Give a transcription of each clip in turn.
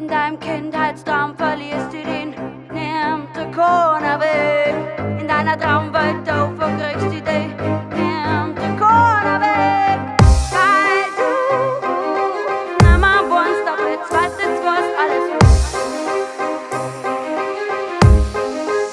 In deinem Kindheitstraum verlierst du den, nimmt der Corona weg. In deiner Traumwelt, du verkriegst die Idee, nimmt der Corona weg. Weil du nimmer wohnst, doch jetzt weißt du, was alles ist.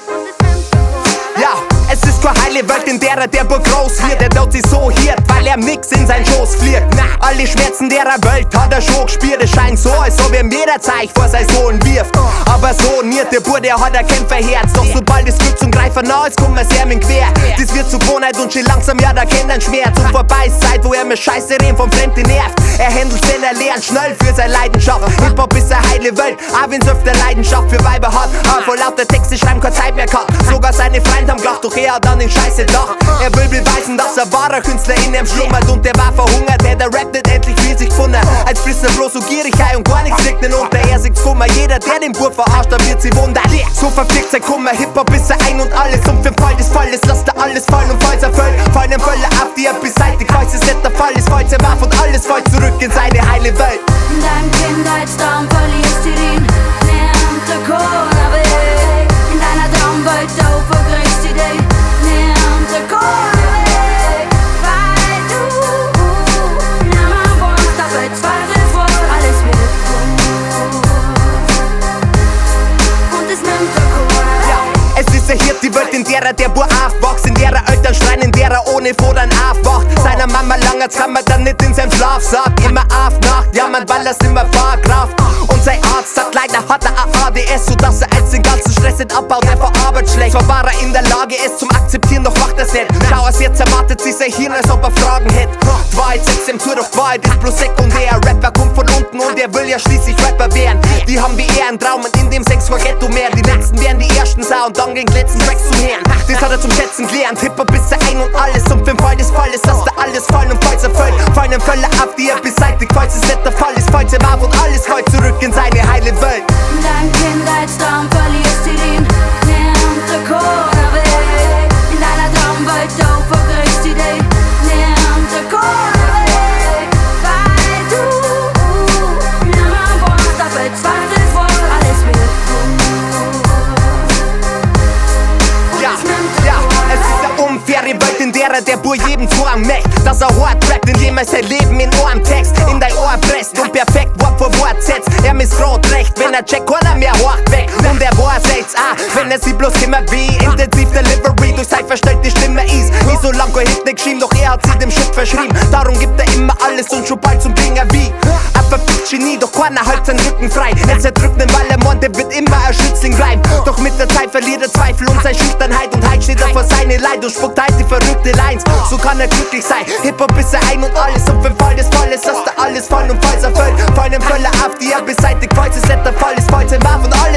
Und es nimmt der Corona weg. Ja, es ist keine heile Welt, in der der Bub groß wird. Der tut sich so hiert, weil er nix in sein Schoß fliegt. Alle Schmerzen der Welt hat er schon gespürt. Es scheint so, als ob er jeder Zeich vor sein Sohn wirft. Aber so nicht, der Bub, der hat ein Kämpferherz. Doch sobald es Glück zum Greifen nah ist, kommt es ihm quer. Das wird zur Gewohnheit und schon langsam, ja, da kennt ein Schmerz. Und vorbei ist Zeit, wo er mit Scheiße reden vom Fremden nervt. Er handelt, denn er lernt schnell für seine Leidenschaft. Hip-Hop ist eine heile Welt, auch wenn's öfter Leidenschaft für Weiber hat. Aber vor lauter Texte schreiben keine Zeit mehr gehabt. Sogar seine Freunde haben gelacht, doch er hat dann den Scheiße gedacht. Er will beweisen, dass er wahrer Künstler in ihm schlummert. Und der war verhungert, der Rap nicht endlich für sich gefunden. Als frisst er bloß so gierig ein und gar nichts liegt unter. Er sieht's Kummer, jeder, der den Bub verarscht, da wird sie wundern. So verfliegt sein Kummer, Hip-Hop ist er ein und alles. Und für den Fall des Falles lasst er alles fallen und falls er fällt, fallen ihm Fälle ab, die er beseitigt. Falls es nicht der Fall ist, falls er warf und alles fällt zurück in seine heile Welt. In deinem Kindheitstraum verlierst du den, nimmt der Corona weg. In deiner Traumwelt, du verkriegst die Idee, nimmt der Corona weg. Weil du nimmer wohnst, aber jetzt weiß es, wo alles wird gut. Und es nimmt der Corona weg. Es ist hier die Welt, in der der Bub aufwächst, in der Eltern schreien, in der ohne Fodern aufwacht. Seiner Mama langert's kann man dann nicht in seinem Schlaf sagt. Immer auf Nacht, jammern, weil er's nimmer Fahrkraft. Und sein Arzt sagt, leider hat er ein ADS, sodass er als den ganzen Stress nicht abbaut, er verarbeitet schlecht. Zwar war er in der Lage, es zum Akzeptieren, doch macht er's nicht. Schau, es jetzt erwartet sich sein Hirn, als ob er Fragen hätte. Die Wahrheit setzt ihm zu, doch die Wahrheit ist bloß sekundär. Rapper kommt von unten und er will ja schließlich Rapper werden. Die haben wie er einen Traum und in dem 6 vor Ghetto mehr. Die letzten werden die ersten Sau und dann gegen die letzten Tracks zum Herrn. Das hat er zum Schätzen gelernt, Hip-Hop ist er ein und alles. Und für den Fall des Falles lasst er alles fallen und falls er fällt, fallen ihm Fälle ab, die er beseitigt. Falls es nicht der Fall ist, falls er warf und alles fällt zurück in seine heile Welt. In deinem Kindheitstraum verlierst du den, nimmt der Corona weg. In deiner Traumwelt, du verkriegst die Idee, nimmt der Corona weg. Weil du nimmer wohnst, aber jetzt weiß es, wo alles wird gut. Und Ja, es nimmt der ja, Corona es ist eine unfaire Welt, in der der Bub jedem Tor merkt, dass er hart rappt, indem er sein Leben in einem Text in dein Ohr presst und perfekt Wort für Wort setzt. Er misst grad recht, wenn er checkt, keiner mehr hart weg. Und er weiß jetzt auch, wenn er sie bloß immer wie intensiv Delivery durch sein verstellte Stimme ist. Wie so lang kein Hit nicht geschrieben, doch er hat sie dem Shit verschrieben. Darum gibt er immer alles und schon bald zum Dinger wie ein verfickt Genie, doch keiner hält seinen Rücken frei. Jetzt erdrückt ihn, weil er meint, er wird immer ein Schützling bleiben. Doch mit der Zeit verliert er Zweifel und seine Schüchternheit und heute steht er vor seine Leid und spuckt halt die verrückte Lines. So kann er glücklich sein, Hip-Hop ist er ein und alles. Und für den Fall des Falles lasst er alles fallen und falls er fällt, fallen ihm Fälle auf, die er beseitigt. Falls es nicht der Fall ist, falls er warf und alles